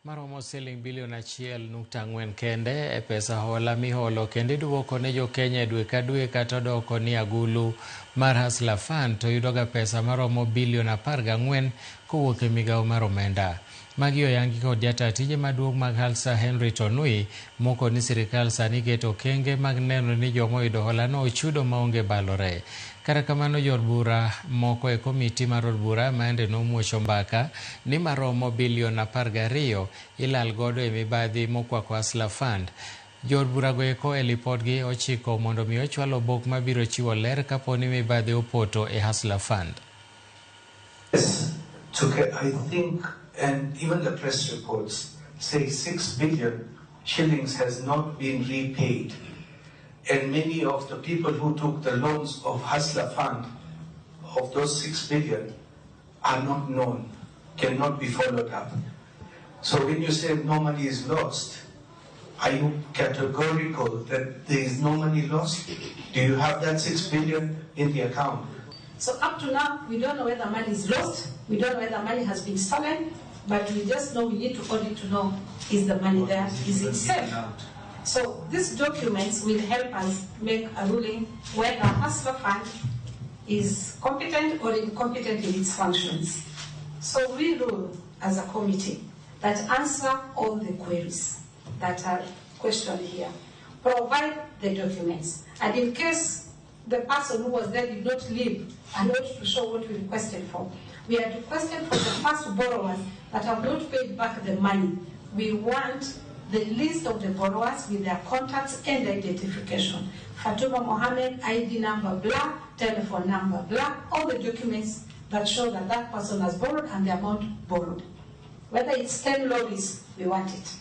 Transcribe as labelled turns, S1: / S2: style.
S1: maromo siling bilion 1.4 kende e pesa hola miholo kende duoko ne jo Kenya dwe ka dwe kata doko ni agulu mar Hasla Fund to yudoga pesa maromo bilion 14 kowuok e migawo mar omenda. Magi oyangi kod jata tije maduong' mag Hasla Henry Tonui moko ni sirikal sani keto kenge mag neno ni jomo yudo hola no chudo maonge balore. Kata kamano jod bura moko e komiti mar od bura maende nomuocho mbaka ni maromo bilion 12 ilal godo e mibadhi mokwako Hasla Fund. Jod bura go eko e lipodgi ochiko mondo mi ochwalo obok mabiro chiwo ler kaponi mibadhi opoto e Hasla Fund.
S2: Yes, I think, and even the press reports say 6 billion shillings has not been repaid. And many of the people who took the loans of Hasla Fund, of those 6 billion, are not known, cannot be followed up. So when you say no money is lost, are you categorical that there is no money lost? Do you have that 6 billion in the account?
S3: So up to now, we don't know whether money is lost, we don't know whether money has been stolen, but we just know we need to audit to know, is the money there, is it safe? So these documents will help us make a ruling whether Hasla Fund is competent or incompetent in its functions. So we rule as a committee that answer all the queries that are questioned here, provide the documents, and in case the person who was there did not leave a note to show what we requested for, we had requested for the first borrowers that have not paid back the money. We want the list of the borrowers with their contacts and identification. Fatuma Mohammed, ID number blah, telephone number blah, all the documents that show that that person has borrowed and the amount borrowed. Whether it's 10 lorries, we want it.